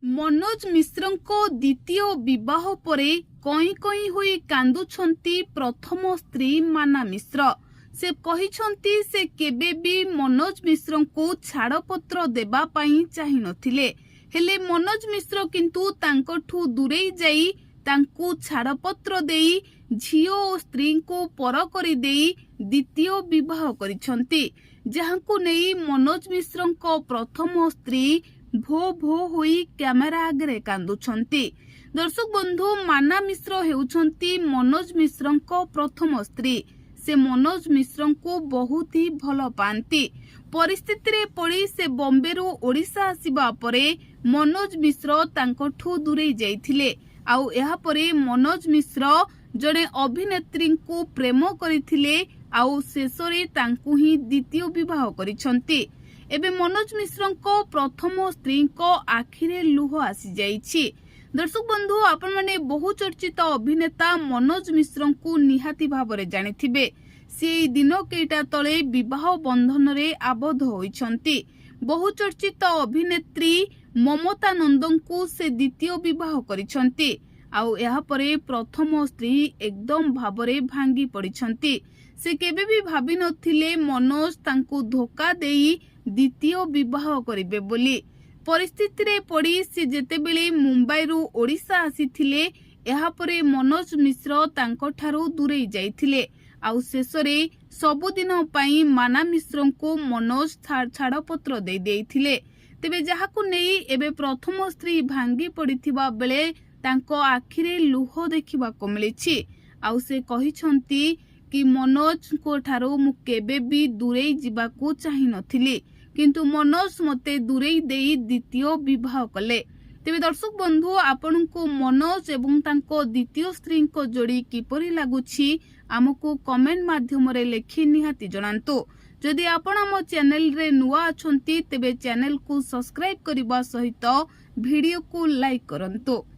मनोज मिश्रଙ୍କ द्वितीय विवाह परे कई कई होई कांदुछंती प्रथम स्त्री माना मिश्र। से कहिछंती से केबे भी मनोज मिश्रଙ୍କୁ छाड़पत्र देबा पई चाहि नथिले, हेले मनोज मिश्र किंतु तांकठू दूरेई जाई तांकू छाड़पत्र देई झियो और स्त्री को पर करि देई द्वितीय विवाह करिछंती, जहांकू नेई मनोज मिश्रଙ୍କ प्रथम स्त्री भो भो होई कैमेरा आगे कांदुछंती। दर्शक बंधु, माना मिश्र हेउछंती मनोज मिश्रଙ୍କ प्रथम स्त्री। से मनोज मिश्र को बहुत ही भल पाती। परिस्थिति रे पड़ी से बॉम्बे रु ओडिशा आसीबा परे मनोज मिश्र तांकठू दूरेई जाइथिले। आउ एहा परे मनोज मिश्र जड़े अभिनेत्री को प्रेम करथिले आउ शेषरे तांकू ही द्वितीय विवाह करिसंती। एबे मनोज मिश्रଙ୍କ प्रथम स्त्री को आखिरे लुह आसी जाइछि। दर्शक बंधु, आपण माने बहु चर्चित अभिनेता मनोज मिश्र को निहाती भाबरे जानिथिबे। से दिन केटा तले विवाह बंधन रे आबद्ध होइछंती। बहु चर्चित अभिनेत्री ममता नंदन को से द्वितीय विवाह करिछंती। आउ एहा परे प्रथम स्त्री एकदम भाबरे भांगी पड़िछंती। से केबे भी भाबी नथिले मनोज तांकू धोखा देई द्वितीय विवाह करिबे बोली। परिस्थिति रे पड़ी से जेतेबेले मुंबई रु ओडिशा आसीथिले, एहा परे मनोज मिश्र तांको ठारू दूरेई जाइथिले। आउ शेषरे सबुदिन पई माना मिश्र को मनोज छाड़पत्र दे देइथिले। तेबे जहाकू नेई एबे प्रथम स्त्री भांगी पड़िथिबा बेले तांको आखिरे लुह देखिबा को मिलिछि। आउ से कहिछंती कि मनोज को ठारू मु केबे भी दूरेई जिबाकू चाहि नथिली, किंतु मनोज मते दूरेई देई द्वितीय विवाह कले। तेबे दर्शक बंधु, आपण को मनोज एवं तांको द्वितीय स्त्री को जोड़ी किपरि लागुछि आमको कमेंट माध्यम रे लेखि निहाती जणांतु। जदि आपण आम चैनल रे नुआ अछंती तेबे चैनल को सब्सक्राइब करबा सहित वीडियो को लाइक करंतु।